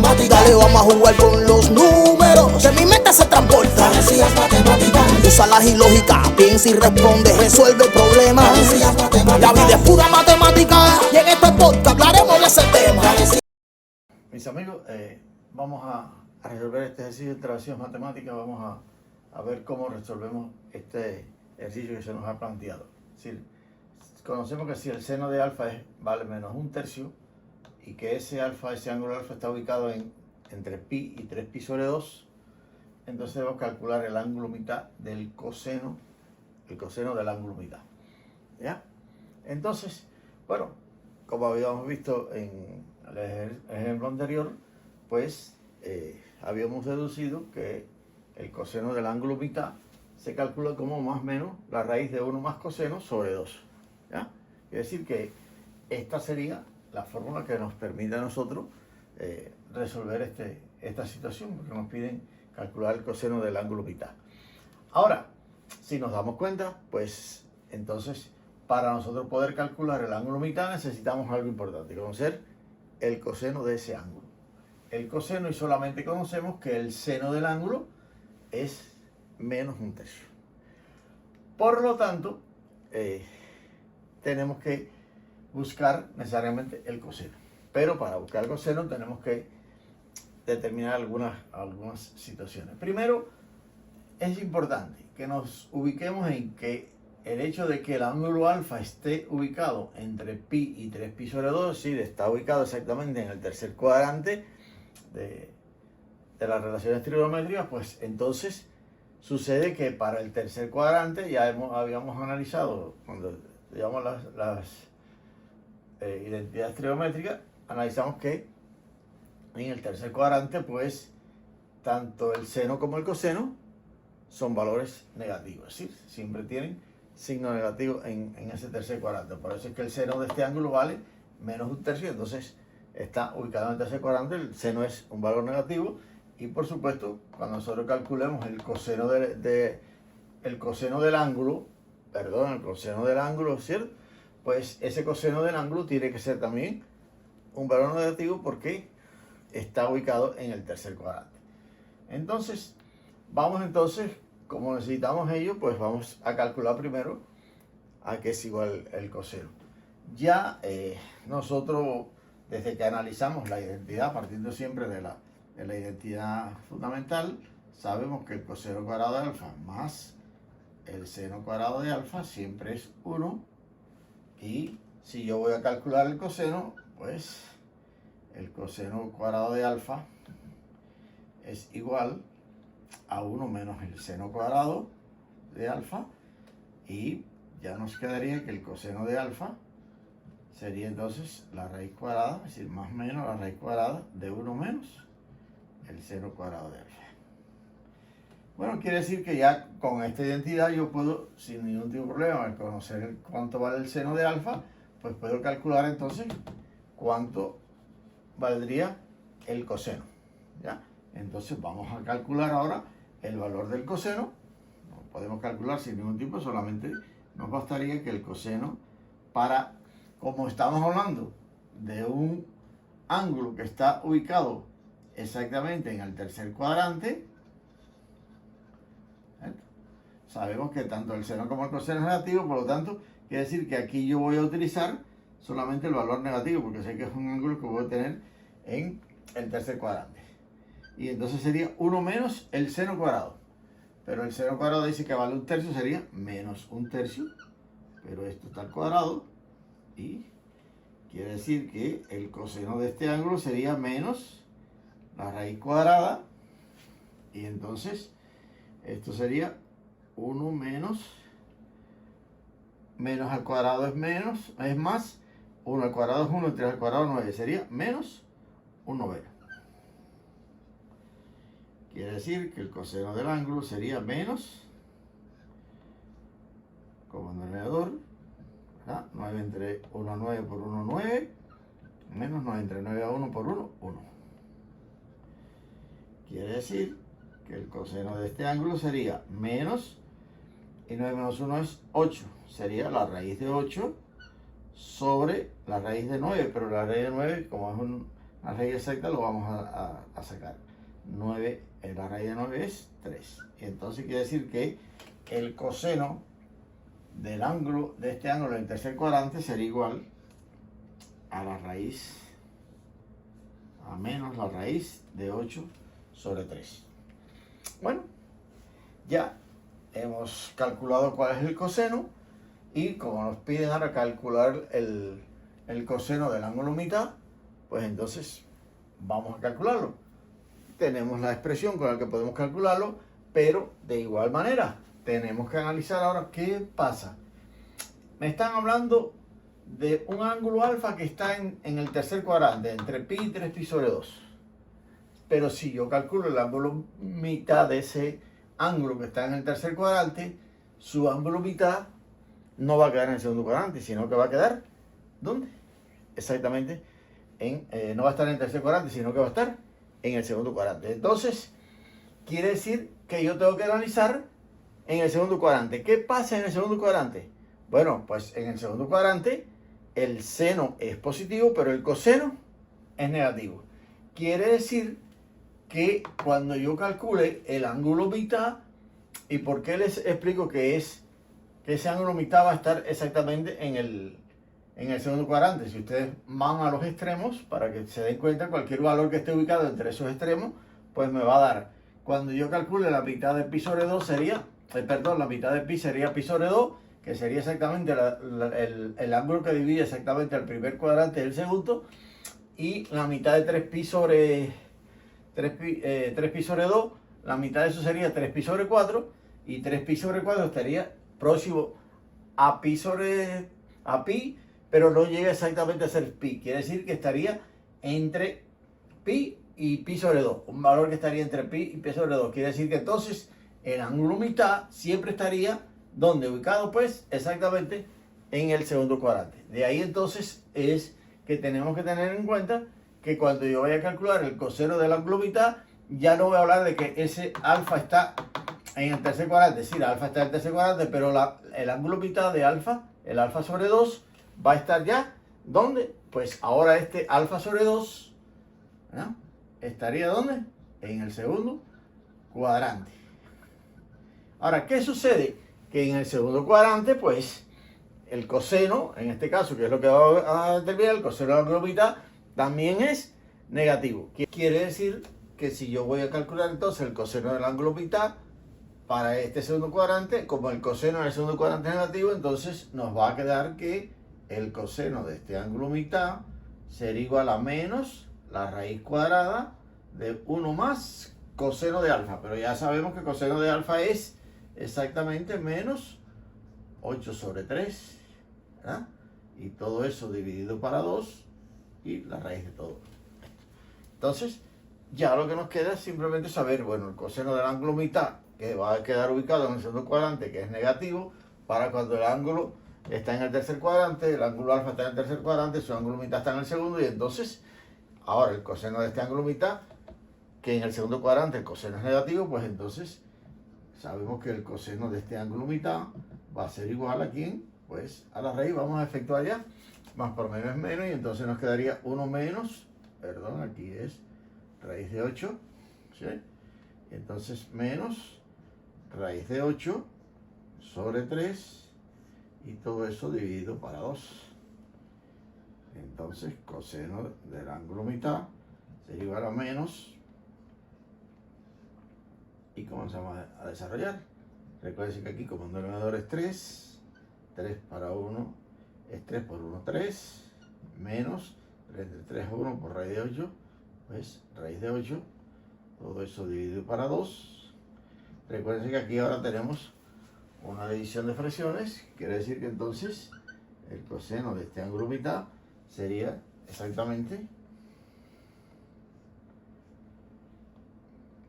matemáticas. Dale, vamos a jugar con los números, que mi mente se transporta. Travesías matemáticas. Usa la lógica, piensa y responde, resuelve el problema. Travesías matemáticas. La vida es pura matemática y en este podcast hablaremos de ese tema. Mis amigos, vamos a resolver este ejercicio de travesías matemáticas. Vamos a ver cómo resolvemos este ejercicio que se nos ha planteado. Es decir, conocemos que si el seno de alfa vale menos un tercio y que ese ángulo alfa está ubicado entre pi y 3pi sobre 2, entonces debemos calcular el ángulo mitad del coseno, el coseno del ángulo mitad. ¿Ya? Entonces, bueno, como habíamos visto en el ejemplo anterior, pues habíamos deducido que el coseno del ángulo mitad se calcula como más o menos la raíz de 1 más coseno sobre 2. ¿Ya? Es decir, que esta sería la fórmula que nos permite a nosotros resolver esta situación, porque nos piden calcular el coseno del ángulo mitad. Ahora, si nos damos cuenta, pues entonces para nosotros poder calcular el ángulo mitad necesitamos algo importante, conocer el coseno de ese ángulo. El coseno, y solamente conocemos que el seno del ángulo es menos un tercio. Por lo tanto, tenemos que buscar necesariamente el coseno. Pero para buscar el coseno tenemos que determinar algunas situaciones. Primero, es importante que nos ubiquemos en que el hecho de que el ángulo alfa esté ubicado entre pi y 3pi sobre 2, es decir, está ubicado exactamente en el tercer cuadrante de las relaciones trigonométricas, pues entonces sucede que para el tercer cuadrante ya habíamos analizado, cuando llevamos las identidades trigonométricas, analizamos que en el tercer cuadrante, pues tanto el seno como el coseno son valores negativos, es decir, siempre tienen signo negativo en ese tercer cuadrante. Por eso es que el seno de este ángulo vale menos un tercio, entonces está ubicado en el tercer cuadrante, el seno es un valor negativo, y por supuesto, cuando nosotros calculemos el coseno del ángulo, ¿cierto? Pues ese coseno del ángulo tiene que ser también un valor negativo porque está ubicado en el tercer cuadrante. Entonces, como necesitamos ello, pues vamos a calcular primero a qué es igual el coseno. Ya nosotros, desde que analizamos la identidad, partiendo siempre de la identidad fundamental, sabemos que el coseno cuadrado de alfa más el seno cuadrado de alfa siempre es 1. Y si yo voy a calcular el coseno, pues el coseno cuadrado de alfa es igual a 1 menos el seno cuadrado de alfa, y ya nos quedaría que el coseno de alfa sería entonces la raíz cuadrada, es decir, más o menos la raíz cuadrada de 1 menos el seno cuadrado de alfa. Bueno, quiere decir que ya con esta identidad yo puedo, sin ningún tipo de problema, al conocer cuánto vale el seno de alfa, pues puedo calcular entonces cuánto valdría el coseno. ¿Ya? Entonces vamos a calcular ahora el valor del coseno. Lo podemos calcular sin ningún tipo, solamente nos bastaría que el coseno, como estamos hablando de un ángulo que está ubicado exactamente en el tercer cuadrante, sabemos que tanto el seno como el coseno es negativo, por lo tanto, quiere decir que aquí yo voy a utilizar solamente el valor negativo, porque sé que es un ángulo que voy a tener en el tercer cuadrante. Y entonces sería 1 menos el seno cuadrado. Pero el seno cuadrado dice que vale un tercio, sería menos un tercio. Pero esto está al cuadrado. Y quiere decir que el coseno de este ángulo sería menos la raíz cuadrada. Y entonces esto sería 1 menos al cuadrado es más, 1 al cuadrado es 1, 3 al cuadrado es 9, sería menos 1 noveno. Quiere decir que el coseno del ángulo sería menos, como denominador, 9 entre 1 a 9 por 1, 9, menos 9 entre 9 a 1 por 1, 1. Quiere decir que el coseno de este ángulo sería menos, y 9 menos 1 es 8, sería la raíz de 8 sobre la raíz de 9, pero la raíz de 9, como es La raíz exacta lo vamos a sacar. 9, la raíz de 9 es 3. Y entonces quiere decir que el coseno del ángulo, de este ángulo en tercer cuadrante sería igual a la raíz, a menos la raíz de 8 sobre 3. Bueno, ya hemos calculado cuál es el coseno y como nos piden ahora calcular el coseno del ángulo mitad, pues entonces vamos a calcularlo. Tenemos la expresión con la que podemos calcularlo, pero de igual manera tenemos que analizar ahora qué pasa. Me están hablando de un ángulo alfa que está en el tercer cuadrante, entre pi y 3pi sobre 2. Pero si yo calculo el ángulo mitad de ese ángulo que está en el tercer cuadrante, su ángulo mitad no va a quedar en el segundo cuadrante, sino que va a quedar, ¿dónde? Exactamente, no va a estar en el tercer cuadrante, sino que va a estar en el segundo cuadrante. Entonces, quiere decir que yo tengo que analizar en el segundo cuadrante. ¿Qué pasa en el segundo cuadrante? Bueno, pues en el segundo cuadrante el seno es positivo, pero el coseno es negativo. Quiere decir que cuando yo calcule el ángulo mitad, ¿y por qué les explico que ese ángulo mitad va a estar exactamente en el segundo cuadrante? Si ustedes van a los extremos, para que se den cuenta, cualquier valor que esté ubicado entre esos extremos, pues me va a dar, cuando yo calcule la mitad de pi sobre 2 sería, la mitad de pi sería pi sobre 2, que sería exactamente el ángulo que divide exactamente el primer cuadrante del segundo, y la mitad de 3pi sobre 3pi sobre 2, la mitad de eso sería 3pi sobre 4, y 3pi sobre 4 estaría próximo a pi, pero no llega exactamente a ser pi. Quiere decir que estaría entre pi y pi sobre 2, un valor que estaría entre pi y pi sobre 2. Quiere decir que entonces el ángulo mitad siempre estaría, ¿dónde? Ubicado pues exactamente en el segundo cuadrante. De ahí entonces es que tenemos que tener en cuenta que cuando yo vaya a calcular el coseno del ángulo mitad, ya no voy a hablar de que ese alfa está en el tercer cuadrante. Sí, la alfa está en el tercer cuadrante, pero el ángulo mitad de alfa, el alfa sobre 2, va a estar ya, ¿dónde? Pues ahora este alfa sobre 2, ¿no? ¿Estaría dónde? En el segundo cuadrante. Ahora, ¿qué sucede? Que en el segundo cuadrante, pues, el coseno, en este caso, que es lo que va a determinar, el coseno del ángulo mitad, también es negativo. Quiere decir que si yo voy a calcular entonces el coseno del ángulo mitad para este segundo cuadrante, como el coseno del segundo cuadrante es negativo, entonces nos va a quedar que el coseno de este ángulo mitad sería igual a menos la raíz cuadrada de 1 más coseno de alfa. Pero ya sabemos que coseno de alfa es exactamente menos 8 sobre 3, ¿verdad? Y todo eso dividido para 2 y la raíz de todo. Entonces, ya lo que nos queda es simplemente saber, bueno, el coseno del ángulo mitad, que va a quedar ubicado en el segundo cuadrante, que es negativo, para cuando el ángulo está en el tercer cuadrante, el ángulo alfa está en el tercer cuadrante, su ángulo mitad está en el segundo, y entonces, ahora el coseno de este ángulo mitad, que en el segundo cuadrante el coseno es negativo, pues entonces sabemos que el coseno de este ángulo mitad va a ser igual a ¿quién? Pues a la raíz. Vamos a efectuar ya, más por menos es menos, y entonces nos quedaría 1 menos, perdón, aquí es raíz de 8, ¿sí? Y entonces menos raíz de 8 sobre 3, y todo eso dividido para 2. Entonces coseno del ángulo mitad sería igual a menos, y comenzamos a desarrollar. Recuerden que aquí como el denominador es 3, 3 para 1 es 3 por 1, 3, menos 3 de 3 a 1 por raíz de 8, pues raíz de 8, todo eso dividido para 2. Recuerden que aquí ahora tenemos una división de fracciones, quiere decir que entonces el coseno de este ángulo mitad sería exactamente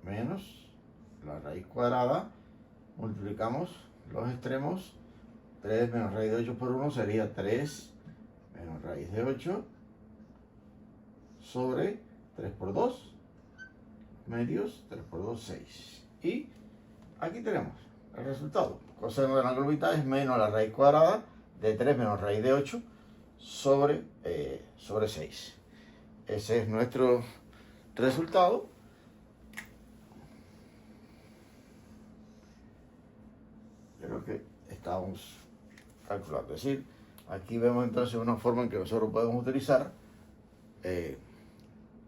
menos la raíz cuadrada, multiplicamos los extremos, 3 menos raíz de 8 por 1 sería 3 menos raíz de 8 sobre 3 por 2 medios, 3 por 2, 6. Y aquí tenemos el resultado. Coseno del ángulo mitad es menos la raíz cuadrada de 3 menos raíz de 8 sobre 6. ese es nuestro resultado. Creo que estamos calculando. Es decir, aquí vemos entonces una forma en que nosotros podemos utilizar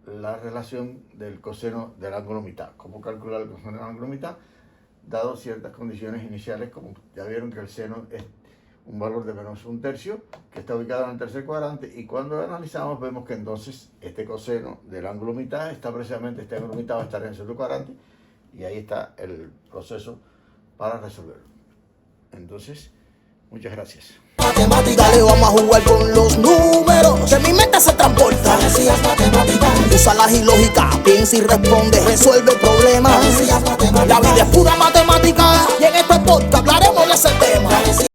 la relación del coseno del ángulo mitad. ¿Cómo calcular el coseno del ángulo mitad? Dado ciertas condiciones iniciales, como ya vieron que el seno es un valor de menos un tercio, que está ubicado en el tercer cuadrante, y cuando lo analizamos vemos que entonces este coseno del ángulo mitad está precisamente, este ángulo mitad va a estar en el segundo cuadrante, y ahí está el proceso para resolverlo. Entonces, muchas gracias. Dale, vamos a jugar con los números, que mi mente se transporta. Usa la lógica, piensa y responde, resuelve problemas. La vida es pura matemática, y en este podcast hablaremos de ese tema.